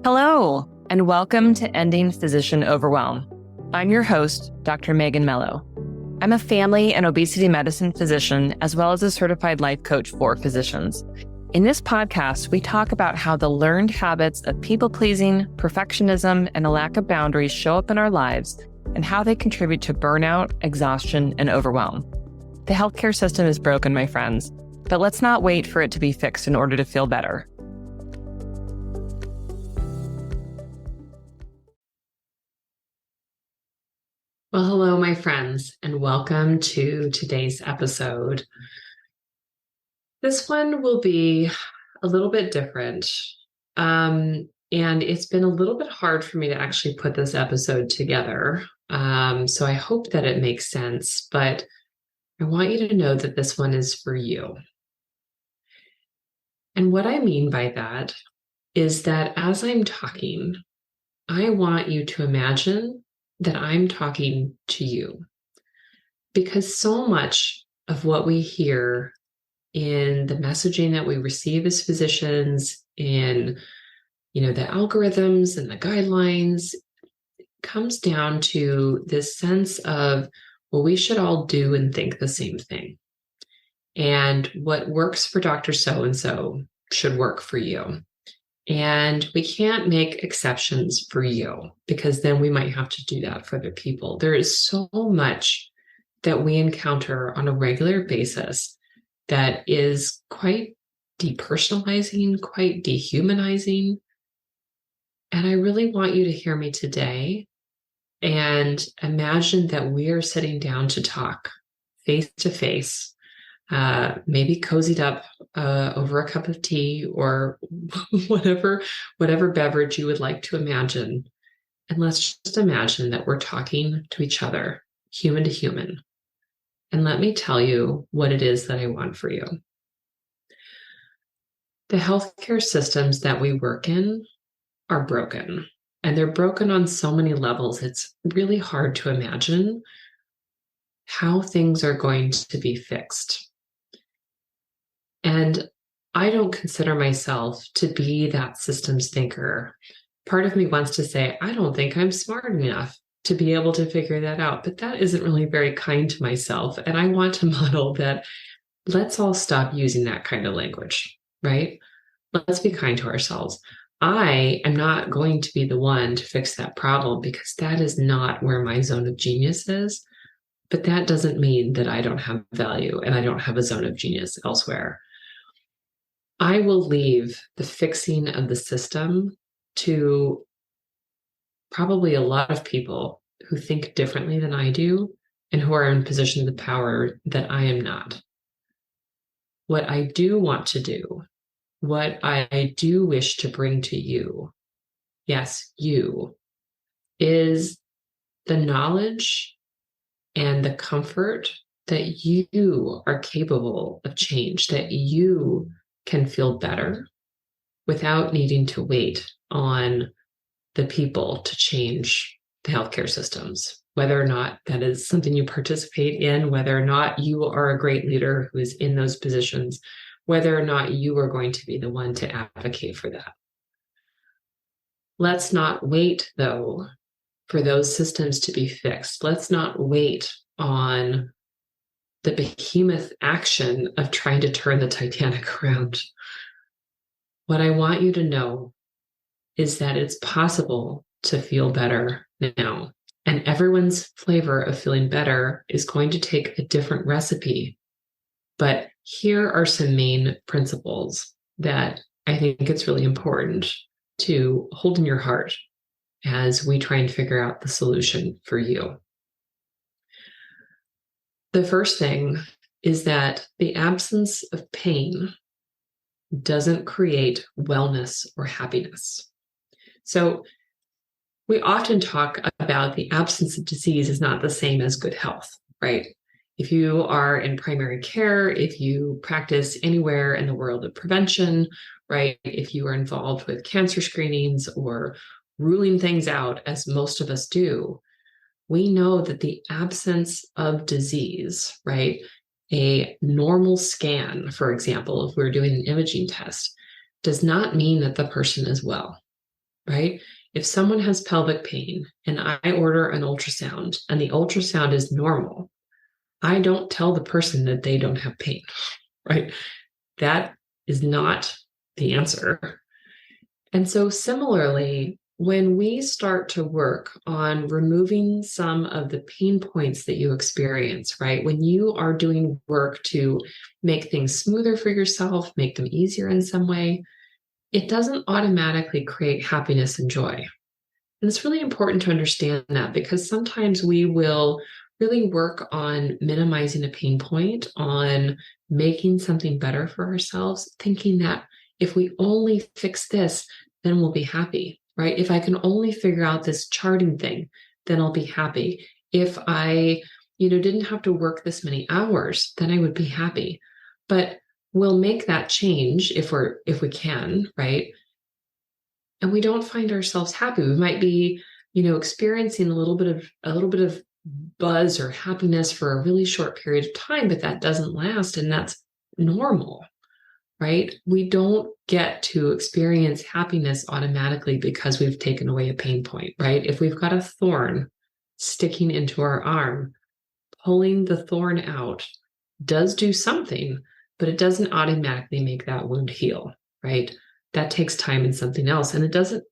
Hello, and welcome to Ending Physician Overwhelm. I'm your host, Dr. Megan Mello. I'm a family and obesity medicine physician, as well as a certified life coach for physicians. In this podcast, we talk about how the learned habits of people-pleasing, perfectionism, and a lack of boundaries show up in our lives and how they contribute to burnout, exhaustion, and overwhelm. The healthcare system is broken, my friends, but let's not wait for it to be fixed in order to feel better. Well, hello, my friends, and welcome to today's episode. This one will be a little bit different, and it's been a little bit hard for me to actually put this episode together, so I hope that it makes sense, but I want you to know that this one is for you. And what I mean by that is that as I'm talking, I want you to imagine that I'm talking to you, because so much of what we hear in the messaging that we receive as physicians, in the algorithms and the guidelines, comes down to this sense of, well, we should all do and think the same thing, and what works for Dr. So-and-so should work for you. And we can't make exceptions for you, because then we might have to do that for other people. There is so much that we encounter on a regular basis that is quite depersonalizing, quite dehumanizing. And I really want you to hear me today and imagine that we are sitting down to talk face to face, maybe cozied up over a cup of tea or whatever beverage you would like to imagine. And let's just imagine that we're talking to each other, human to human. And let me tell you what it is that I want for you. The healthcare systems that we work in are broken, and they're broken on so many levels. It's really hard to imagine how things are going to be fixed. And I don't consider myself to be that systems thinker. Part of me wants to say, I don't think I'm smart enough to be able to figure that out, but that isn't really very kind to myself. And I want to model that let's all stop using that kind of language, right? Let's be kind to ourselves. I am not going to be the one to fix that problem, because that is not where my zone of genius is. But that doesn't mean that I don't have value and I don't have a zone of genius elsewhere. I will leave the fixing of the system to probably a lot of people who think differently than I do and who are in positions of power that I am not. What I do want to do, what I do wish to bring to you, yes, you, is the knowledge and the comfort that you are capable of change, that you can feel better without needing to wait on the people to change the healthcare systems, whether or not that is something you participate in, whether or not you are a great leader who is in those positions, whether or not you are going to be the one to advocate for that. Let's not wait, though, for those systems to be fixed. Let's not wait on the behemoth action of trying to turn the Titanic around. What I want you to know is that it's possible to feel better now. And everyone's flavor of feeling better is going to take a different recipe. But here are some main principles that I think it's really important to hold in your heart as we try and figure out the solution for you. The first thing is that the absence of pain doesn't create wellness or happiness. So we often talk about the absence of disease is not the same as good health, right? If you are in primary care, if you practice anywhere in the world of prevention, right? If you are involved with cancer screenings or ruling things out, as most of us do, we know that the absence of disease, right? A normal scan, for example, if we're doing an imaging test, does not mean that the person is well. right? If someone has pelvic pain and I order an ultrasound and the ultrasound is normal, I don't tell the person that they don't have pain, right? That is not the answer. And so, similarly, when we start to work on removing some of the pain points that you experience, right? When you are doing work to make things smoother for yourself, make them easier in some way, it doesn't automatically create happiness and joy. And it's really important to understand that because sometimes we will really work on minimizing a pain point, on making something better for ourselves, thinking that if we only fix this, then we'll be happy, right? If I can only figure out this charting thing, then I'll be happy. If I, didn't have to work this many hours, then I would be happy. But we'll make that change if we can, right? And we don't find ourselves happy. We might be, experiencing a little bit of buzz or happiness for a really short period of time, but that doesn't last, and that's normal, right? We don't get to experience happiness automatically because we've taken away a pain point, right? If we've got a thorn sticking into our arm, pulling the thorn out does do something, but it doesn't automatically make that wound heal, right? That takes time and something else. And it doesn't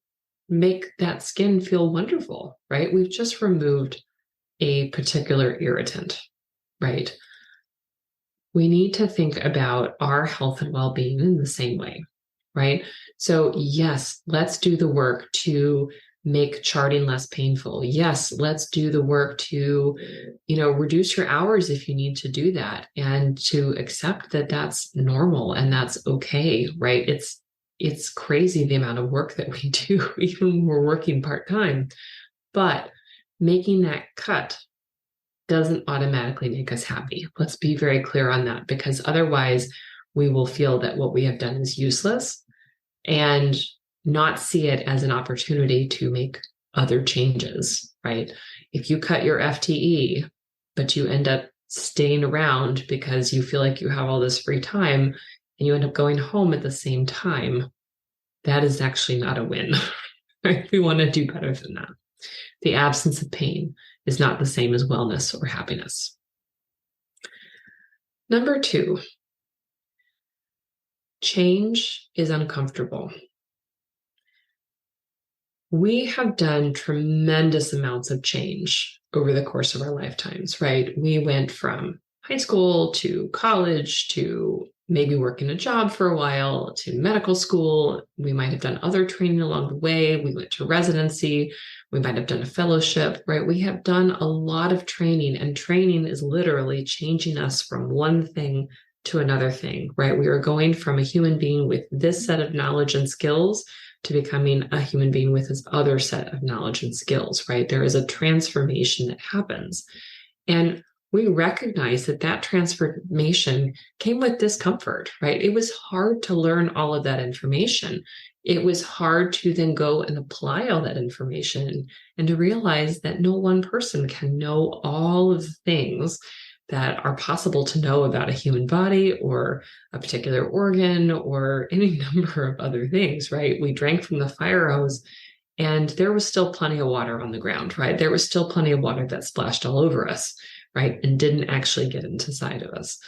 make that skin feel wonderful, right? We've just removed a particular irritant, right? We need to think about our health and well-being in the same way, right? So yes, let's do the work to make charting less painful. Yes, let's do the work to, reduce your hours if you need to do that, and to accept that that's normal and that's okay, right? It's crazy the amount of work that we do, even when we're working part-time. But making that cut doesn't automatically make us happy. Let's be very clear on that, because otherwise we will feel that what we have done is useless and not see it as an opportunity to make other changes, right? If you cut your FTE, but you end up staying around because you feel like you have all this free time and you end up going home at the same time, that is actually not a win, right? We want to do better than that. The absence of pain is not the same as wellness or happiness. Number 2, change is uncomfortable. We have done tremendous amounts of change over the course of our lifetimes, right? We went from high school to college to maybe working a job for a while to medical school. We might have done other training along the way. We went to residency. We might have done a fellowship, right? We have done a lot of training, and training is literally changing us from one thing to another thing, right? We are going from a human being with this set of knowledge and skills to becoming a human being with this other set of knowledge and skills, right? There is a transformation that happens. And we recognize that that transformation came with discomfort, right? It was hard to learn all of that information. It was hard to then go and apply all that information and to realize that no one person can know all of the things that are possible to know about a human body or a particular organ or any number of other things, right? We drank from the fire hose and there was still plenty of water on the ground, right? There was still plenty of water that splashed all over us, right? And didn't actually get inside of us.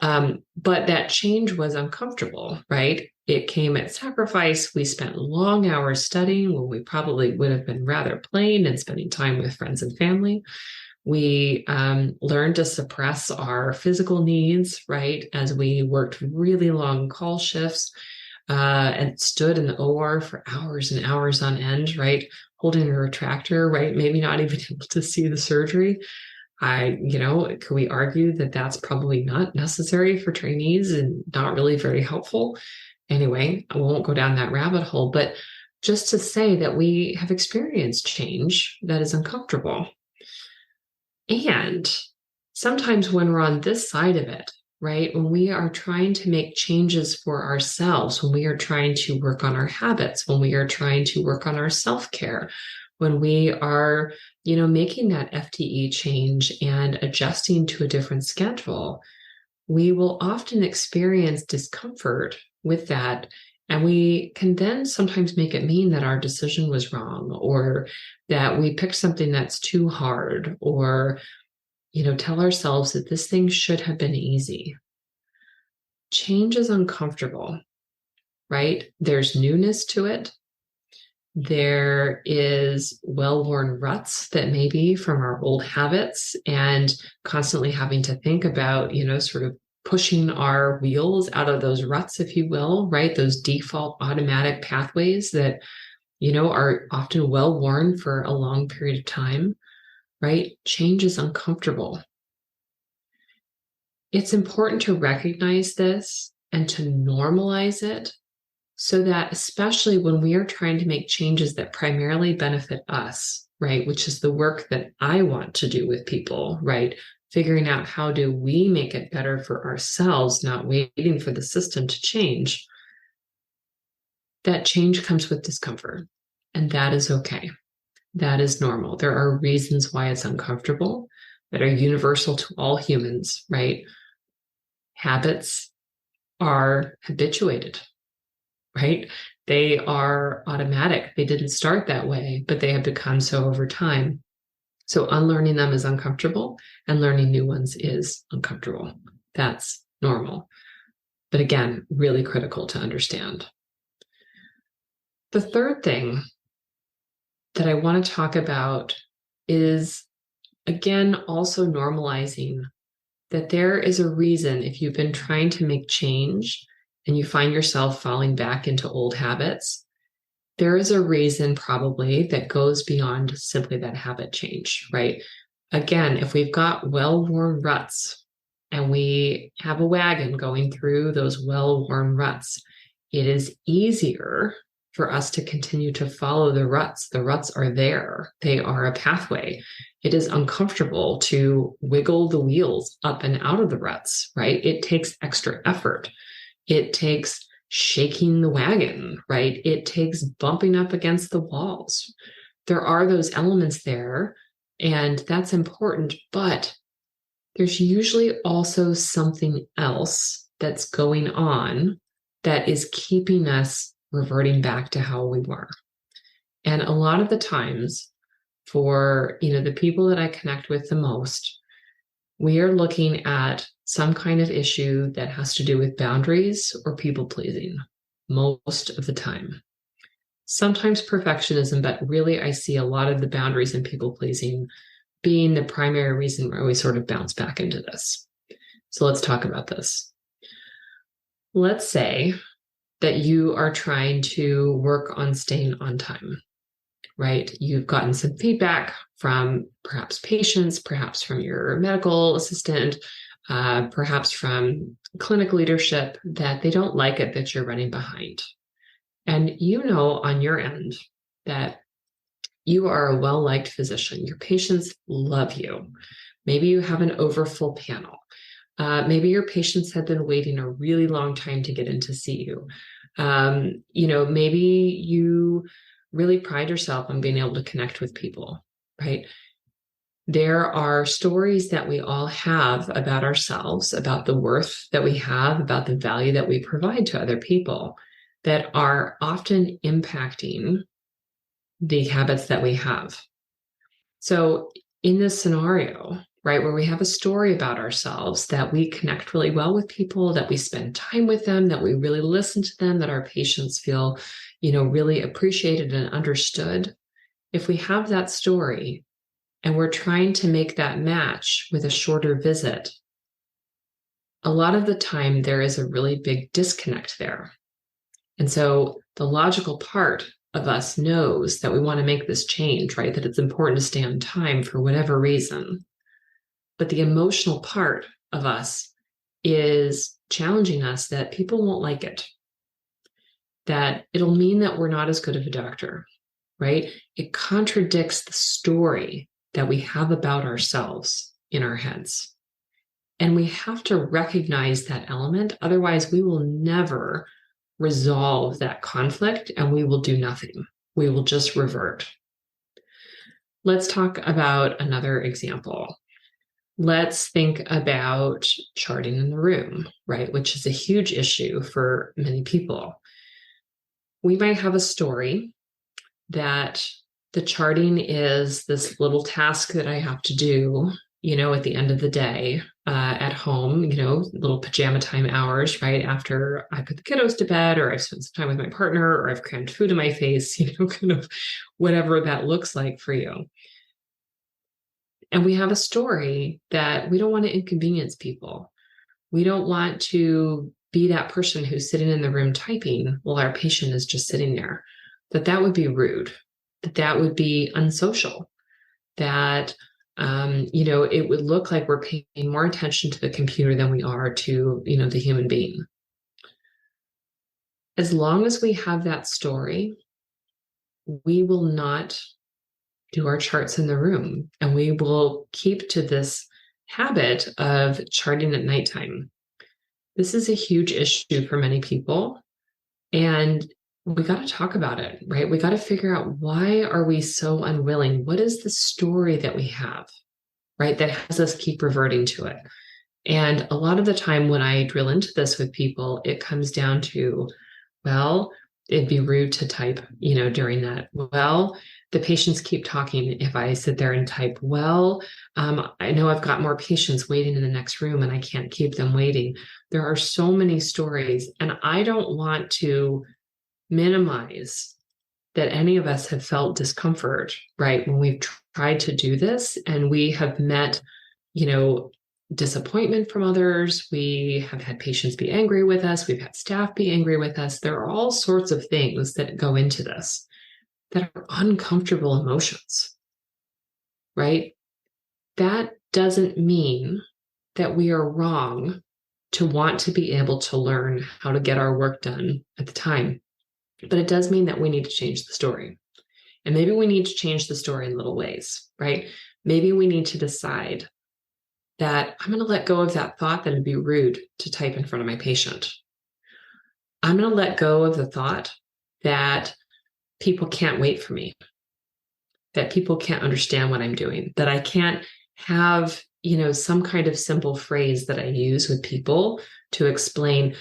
But that change was uncomfortable, right? It came at sacrifice. We spent long hours studying when we probably would have been rather plain and spending time with friends and family. We learned to suppress our physical needs, right? As we worked really long call shifts and stood in the OR for hours and hours on end, right? Holding a retractor, right? Maybe not even able to see the surgery. Could we argue that that's probably not necessary for trainees and not really very helpful? Anyway, I won't go down that rabbit hole, but just to say that we have experienced change that is uncomfortable. And sometimes when we're on this side of it, right, when we are trying to make changes for ourselves, when we are trying to work on our habits, when we are trying to work on our self-care, when we are, making that FTE change and adjusting to a different schedule, we will often experience discomfort with that. And we can then sometimes make it mean that our decision was wrong, or that we picked something that's too hard, or, tell ourselves that this thing should have been easy. Change is uncomfortable, right? There's newness to it. There is well-worn ruts that may be from our old habits, and constantly having to think about, sort of pushing our wheels out of those ruts, if you will, right? Those default automatic pathways that, are often well-worn for a long period of time, right? Change is uncomfortable. It's important to recognize this and to normalize it, so that especially when we are trying to make changes that primarily benefit us, right, which is the work that I want to do with people, right, figuring out how do we make it better for ourselves, not waiting for the system to change, that change comes with discomfort. And that is okay. That is normal. There are reasons why it's uncomfortable that are universal to all humans, right? Habits are habituated, right? They are automatic. They didn't start that way, but they have become so over time. So unlearning them is uncomfortable, and learning new ones is uncomfortable. That's normal. But again, really critical to understand. The third thing that I want to talk about is, again, also normalizing that there is a reason if you've been trying to make change and you find yourself falling back into old habits, there is a reason probably that goes beyond simply that habit change, right? Again, if we've got well-worn ruts and we have a wagon going through those well-worn ruts, it is easier for us to continue to follow the ruts. The ruts are there. They are a pathway. It is uncomfortable to wiggle the wheels up and out of the ruts, right? It takes extra effort. It takes shaking the wagon, right? It takes bumping up against the walls. There are those elements there, and that's important, but there's usually also something else that's going on that is keeping us reverting back to how we were. And a lot of the times, for the people that I connect with the most, we are looking at some kind of issue that has to do with boundaries or people pleasing most of the time. Sometimes perfectionism, but really I see a lot of the boundaries and people pleasing being the primary reason why we sort of bounce back into this. So let's talk about this. Let's say that you are trying to work on staying on time, right? You've gotten some feedback from perhaps patients, perhaps from your medical assistant, perhaps from clinic leadership, that they don't like it that you're running behind. And on your end that you are a well-liked physician. Your patients love you. Maybe you have an overfull panel. Maybe your patients have been waiting a really long time to get in to see you. Maybe you really pride yourself on being able to connect with people, right? There are stories that we all have about ourselves, about the worth that we have, about the value that we provide to other people, that are often impacting the habits that we have. So in this scenario, right, where we have a story about ourselves, that we connect really well with people, that we spend time with them, that we really listen to them, that our patients feel, really appreciated and understood. If we have that story and we're trying to make that match with a shorter visit, a lot of the time there is a really big disconnect there. And so the logical part of us knows that we want to make this change, right? That it's important to stay on time for whatever reason. But the emotional part of us is challenging us that people won't like it, that it'll mean that we're not as good of a doctor, right? It contradicts the story that we have about ourselves in our heads. And we have to recognize that element. Otherwise, we will never resolve that conflict and we will do nothing. We will just revert. Let's talk about another example. Let's think about charting in the room, right? Which is a huge issue for many people. We might have a story that the charting is this little task that I have to do, at the end of the day, at home, little pajama time hours, right? After I put the kiddos to bed, or I've spent some time with my partner, or I've crammed food in my face, kind of whatever that looks like for you. And we have a story that we don't want to inconvenience people. We don't want to be that person who's sitting in the room typing while our patient is just sitting there. That would be rude, that would be unsocial, that it would look like we're paying more attention to the computer than we are to, the human being. As long as we have that story, we will not do our charts in the room, and we will keep to this habit of charting at nighttime. This is a huge issue for many people, and we got to talk about it, right? We got to figure out, why are we so unwilling? What is the story that we have, right, that has us keep reverting to it? And a lot of the time when I drill into this with people, it comes down to, well, it'd be rude to type, during that. Well, the patients keep talking if I sit there and type. Well, I know I've got more patients waiting in the next room and I can't keep them waiting. There are so many stories, and I don't want to minimize that any of us have felt discomfort, right, when we've tried to do this, and we have met, disappointment from others. We have had patients be angry with us. We've had staff be angry with us. There are all sorts of things that go into this that are uncomfortable emotions, right? That doesn't mean that we are wrong to want to be able to learn how to get our work done at the time. But it does mean that we need to change the story. And maybe we need to change the story in little ways, right? Maybe we need to decide that I'm going to let go of that thought that it'd be rude to type in front of my patient. I'm going to let go of the thought that people can't wait for me, that people can't understand what I'm doing, that I can't have, some kind of simple phrase that I use with people to explain,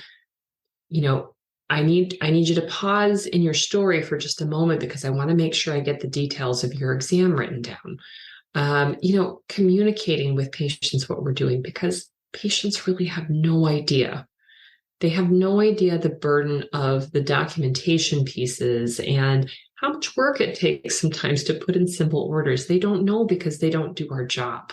I need you to pause in your story for just a moment because I want to make sure I get the details of your exam written down. Communicating with patients what we're doing, because patients really have no idea. They have no idea the burden of the documentation pieces and how much work it takes sometimes to put in simple orders. They don't know because they don't do our job.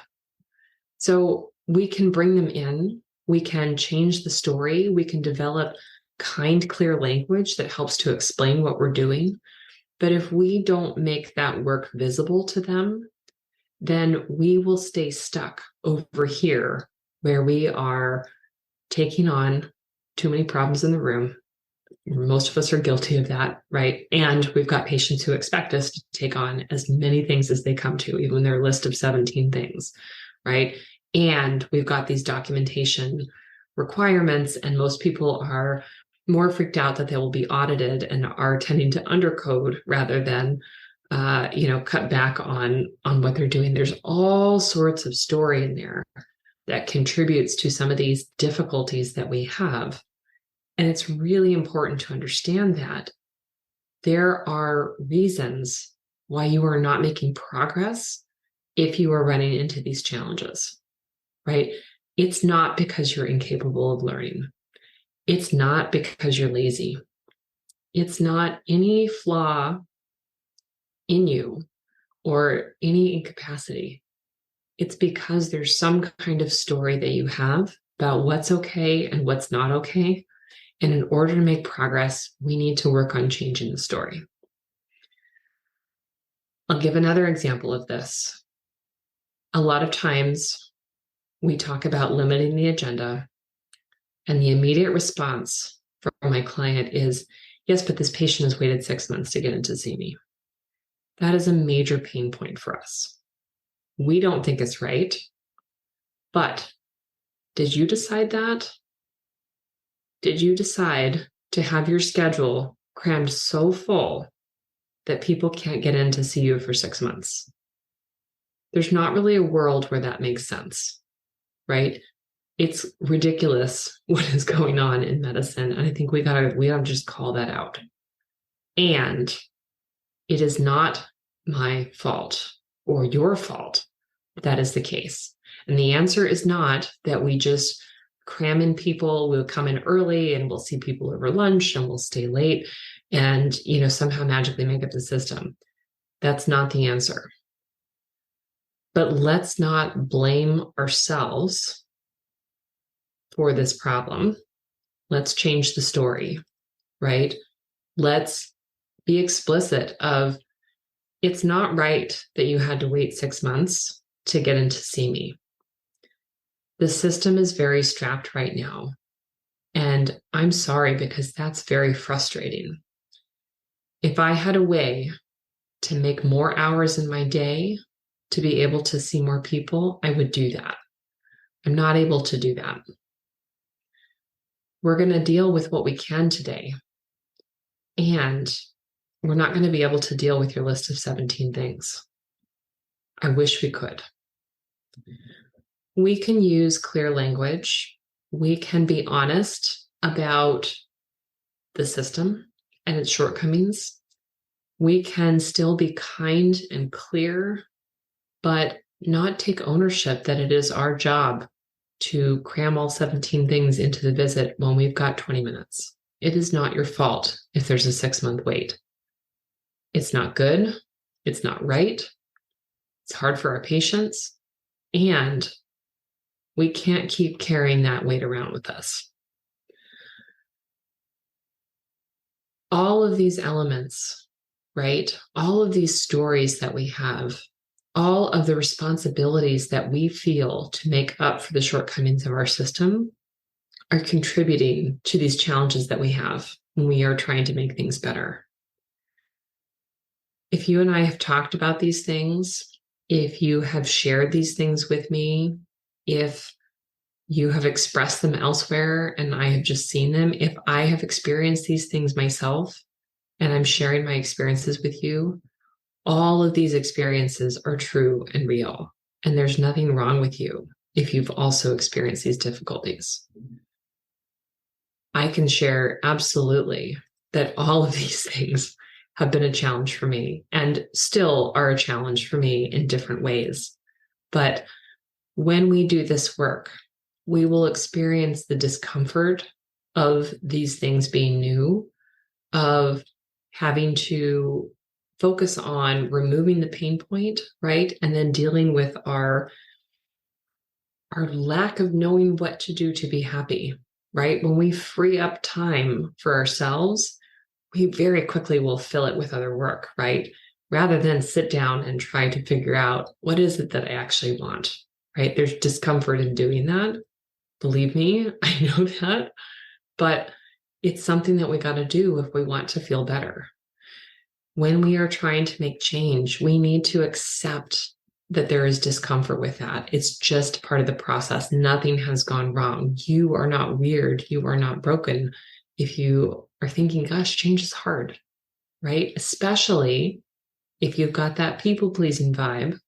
So we can bring them in, we can change the story, we can develop kind, clear language that helps to explain what we're doing. But if we don't make that work visible to them, then we will stay stuck over here where we are taking on too many problems in the room. Most of us are guilty of that, right? And we've got patients who expect us to take on as many things as they come to, even their list of 17 things, right? And we've got these documentation requirements, and most people are more freaked out that they will be audited and are tending to undercode rather than cut back on what they're doing. There's all sorts of story in there that contributes to some of these difficulties that we have. And it's really important to understand that there are reasons why you are not making progress if you are running into these challenges, right? It's not because you're incapable of learning. It's not because you're lazy. It's not any flaw in you or any incapacity. It's because there's some kind of story that you have about what's okay and what's not okay. And in order to make progress, we need to work on changing the story. I'll give another example of this. A lot of times we talk about limiting the agenda, and the immediate response from my client is, yes, but this patient has waited 6 months to get in to see me. That is a major pain point for us. We don't think it's right, but did you decide that? Did you decide to have your schedule crammed so full that people can't get in to see you for 6 months? There's not really a world where that makes sense, right? It's ridiculous what is going on in medicine. And I think we gotta just call that out. And it is not my fault or your fault that is the case. And the answer is not that we just cram in people, we'll come in early and we'll see people over lunch and we'll stay late and, somehow magically make up the system. That's not the answer. But let's not blame ourselves for this problem. Let's change the story, right? Let's be explicit of, it's not right that you had to wait 6 months to get in to see me. The system is very strapped right now. And I'm sorry, because that's very frustrating. If I had a way to make more hours in my day to be able to see more people, I would do that. I'm not able to do that. We're going to deal with what we can today. And we're not going to be able to deal with your list of 17 things. I wish we could. We can use clear language. We can be honest about the system and its shortcomings. We can still be kind and clear, but not take ownership that it is our job to cram all 17 things into the visit when we've got 20 minutes. It is not your fault if there's a 6-month wait. It's not good. It's not right. It's hard for our patients. And we can't keep carrying that weight around with us. All of these elements, right? All of these stories that we have, all of the responsibilities that we feel to make up for the shortcomings of our system are contributing to these challenges that we have when we are trying to make things better. If you and I have talked about these things, if you have shared these things with me, if you have expressed them elsewhere and I have just seen them, if I have experienced these things myself and I'm sharing my experiences with you, all of these experiences are true and real. And there's nothing wrong with you if you've also experienced these difficulties. I can share absolutely that all of these things have been a challenge for me and still are a challenge for me in different ways. But when we do this work, we will experience the discomfort of these things being new, of having to focus on removing the pain point, right? And then dealing with our lack of knowing what to do to be happy, right? When we free up time for ourselves, we very quickly will fill it with other work, right? Rather than sit down and try to figure out what is it that I actually want, right? There's discomfort in doing that. Believe me, I know that, but it's something that we got to do if we want to feel better. When we are trying to make change, we need to accept that there is discomfort with that. It's just part of the process. Nothing has gone wrong. You are not weird. You are not broken. If you are thinking, gosh, change is hard, right? Especially if you've got that people-pleasing vibe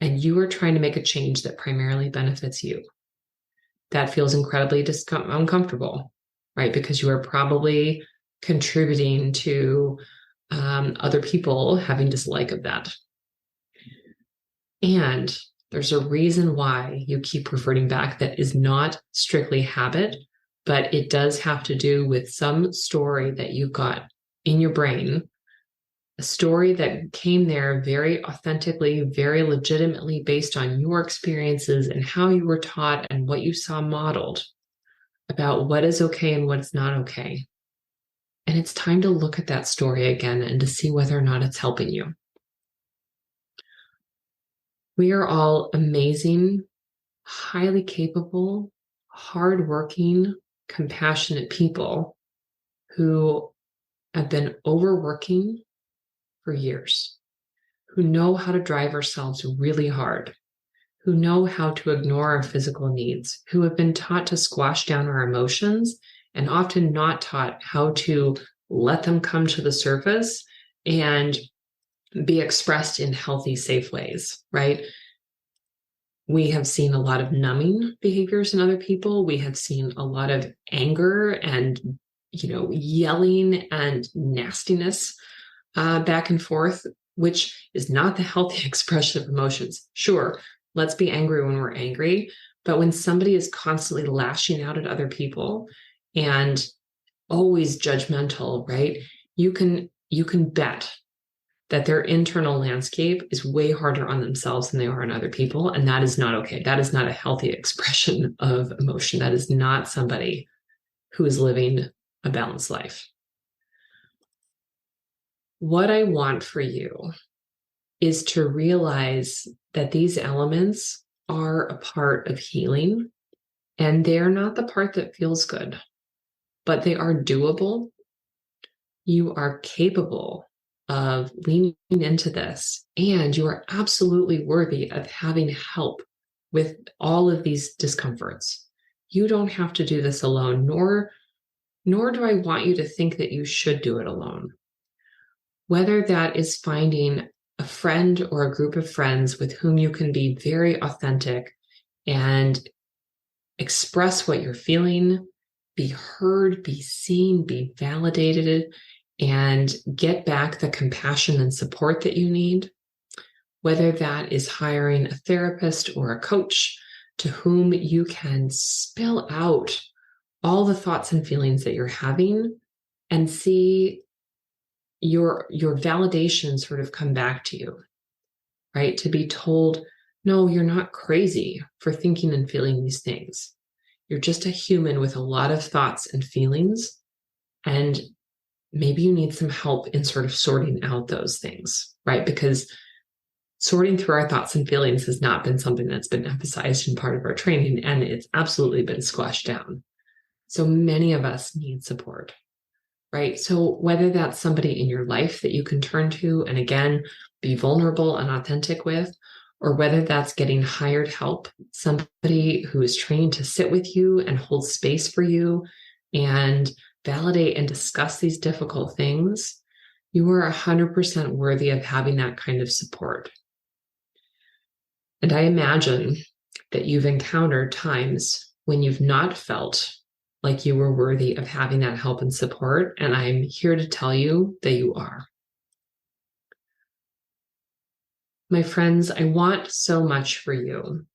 and you are trying to make a change that primarily benefits you. That feels incredibly uncomfortable, right? Because you are probably contributing to other people having dislike of that. And there's a reason why you keep reverting back that is not strictly habit, but it does have to do with some story that you've got in your brain, a story that came there very authentically, very legitimately based on your experiences and how you were taught and what you saw modeled about what is okay and what's not okay. And it's time to look at that story again and to see whether or not it's helping you. We are all amazing, highly capable, hardworking, compassionate people who have been overworking for years, who know how to drive ourselves really hard, who know how to ignore our physical needs, who have been taught to squash down our emotions and often not taught how to let them come to the surface and be expressed in healthy, safe ways, right? We have seen a lot of numbing behaviors in other people. We have seen a lot of anger and yelling and nastiness back and forth, which is not the healthy expression of emotions. Sure, let's be angry when we're angry, but when somebody is constantly lashing out at other people and always judgmental, right? You can bet that their internal landscape is way harder on themselves than they are on other people, and that is not okay. That is not a healthy expression of emotion. That is not somebody who is living a balanced life. What I want for you is to realize that these elements are a part of healing, and they're not the part that feels good, but they are doable. You are capable of leaning into this, and you are absolutely worthy of having help with all of these discomforts. You don't have to do this alone, nor do I want you to think that you should do it alone. Whether that is finding a friend or a group of friends with whom you can be very authentic and express what you're feeling, be heard, be seen, be validated, and get back the compassion and support that you need, whether that is hiring a therapist or a coach to whom you can spill out all the thoughts and feelings that you're having and see your validation sort of come back to you, right? To be told, no, you're not crazy for thinking and feeling these things. You're just a human with a lot of thoughts and feelings, and maybe you need some help in sort of sorting out those things, right? Because sorting through our thoughts and feelings has not been something that's been emphasized in part of our training, and it's absolutely been squashed down. So many of us need support, right? So whether that's somebody in your life that you can turn to and again, be vulnerable and authentic with, or whether that's getting hired help, somebody who is trained to sit with you and hold space for you and validate and discuss these difficult things, you are 100% worthy of having that kind of support. And I imagine that you've encountered times when you've not felt like you were worthy of having that help and support, and I'm here to tell you that you are. My friends, I want so much for you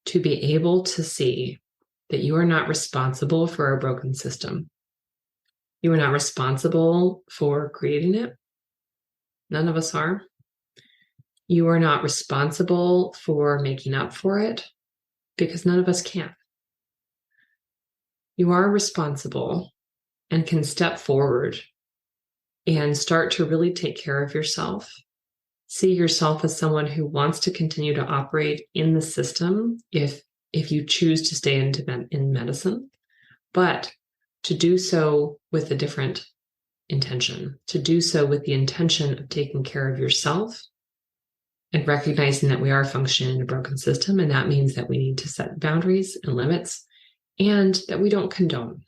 to be able to see that you are not responsible for a broken system. You are not responsible for creating it. None of us are. You are not responsible for making up for it because none of us can. You are responsible and can step forward and start to really take care of yourself. See yourself as someone who wants to continue to operate in the system if you choose to stay in medicine, but to do so with a different intention, to do so with the intention of taking care of yourself and recognizing that we are functioning in a broken system. And that means that we need to set boundaries and limits, and that we don't condone.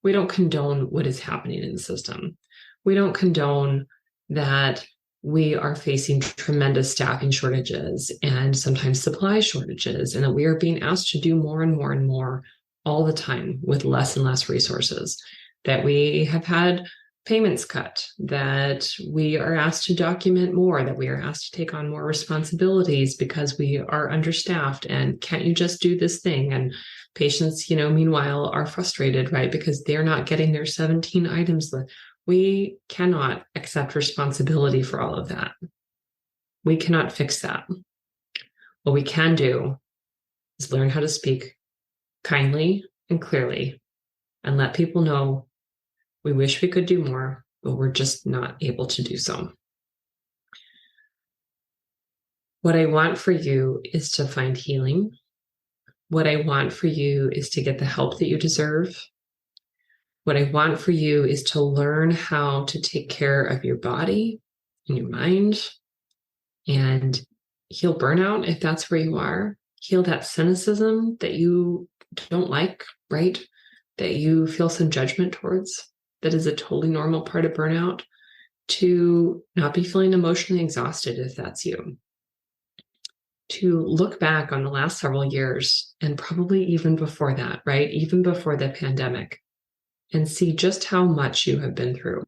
We don't condone what is happening in the system. We don't condone that we are facing tremendous staffing shortages and sometimes supply shortages, and that we are being asked to do more and more and more all the time with less and less resources, that we have had payments cut, that we are asked to document more, that we are asked to take on more responsibilities because we are understaffed, and can't you just do this thing? And patients, meanwhile are frustrated, right? Because they're not getting their 17 items. We cannot accept responsibility for all of that. We cannot fix that. What we can do is learn how to speak kindly and clearly and let people know we wish we could do more, but we're just not able to do so. What I want for you is to find healing. What I want for you is to get the help that you deserve. What I want for you is to learn how to take care of your body and your mind and heal burnout if that's where you are. Heal that cynicism that you don't like, right? That you feel some judgment towards. That is a totally normal part of burnout. To not be feeling emotionally exhausted if that's you. To look back on the last several years, and probably even before that, right? Even before the pandemic, and see just how much you have been through.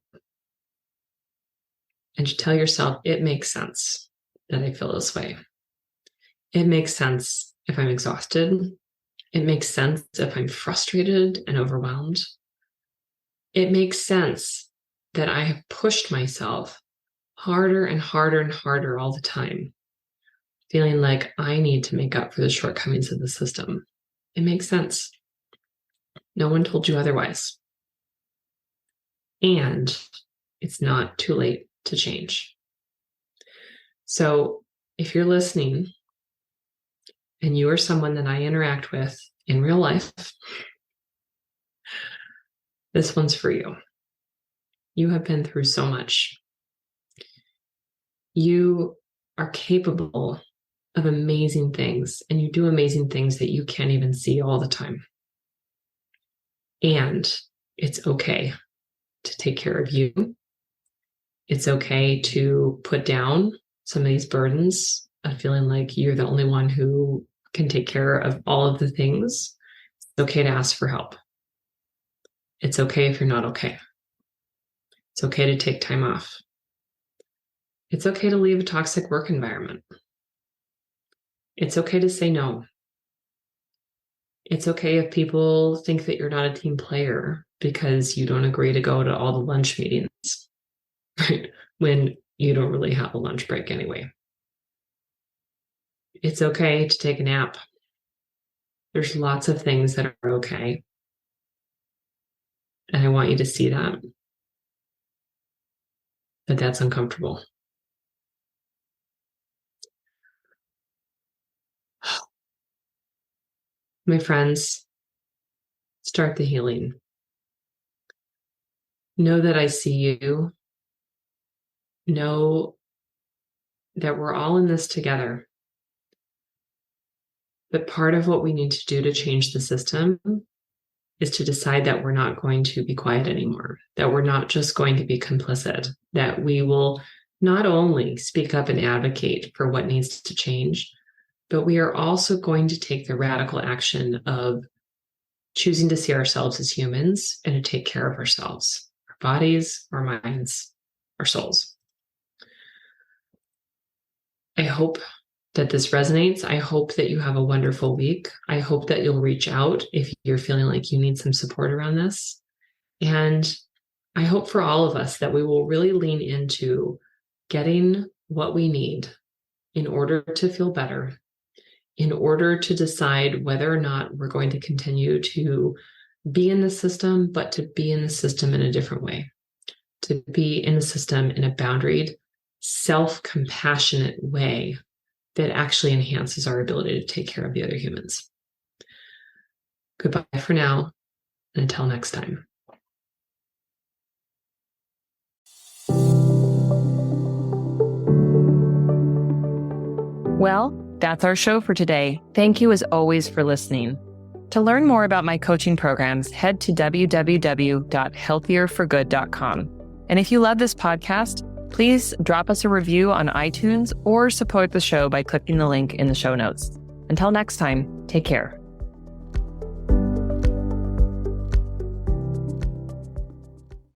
And to tell yourself, it makes sense that I feel this way. It makes sense if I'm exhausted. It makes sense if I'm frustrated and overwhelmed. It makes sense that I have pushed myself harder and harder and harder all the time, feeling like I need to make up for the shortcomings of the system. It makes sense. No one told you otherwise. And it's not too late to change. So if you're listening and you are someone that I interact with in real life, this one's for you. You have been through so much. You are capable of amazing things, and you do amazing things that you can't even see all the time. And it's okay to take care of you. It's okay to put down some of these burdens of feeling like you're the only one who can take care of all of the things. It's okay to ask for help. It's okay if you're not okay. It's okay to take time off. It's okay to leave a toxic work environment. It's okay to say no. It's okay if people think that you're not a team player because you don't agree to go to all the lunch meetings, right? When you don't really have a lunch break anyway. It's okay to take a nap. There's lots of things that are okay. And I want you to see that. But that's uncomfortable. My friends, start the healing. Know that I see you. Know that we're all in this together. But part of what we need to do to change the system is to decide that we're not going to be quiet anymore, that we're not just going to be complicit, that we will not only speak up and advocate for what needs to change, but we are also going to take the radical action of choosing to see ourselves as humans and to take care of ourselves, our bodies, our minds, our souls. I hope that this resonates. I hope that you have a wonderful week. I hope that you'll reach out if you're feeling like you need some support around this. And I hope for all of us that we will really lean into getting what we need in order to feel better, in order to decide whether or not we're going to continue to be in the system, but to be in the system in a different way, to be in the system in a boundaried, self-compassionate way that actually enhances our ability to take care of the other humans. Goodbye for now, and until next time. Well, that's our show for today. Thank you as always for listening. To learn more about my coaching programs, head to www.healthierforgood.com. And if you love this podcast, please drop us a review on iTunes or support the show by clicking the link in the show notes. Until next time, take care.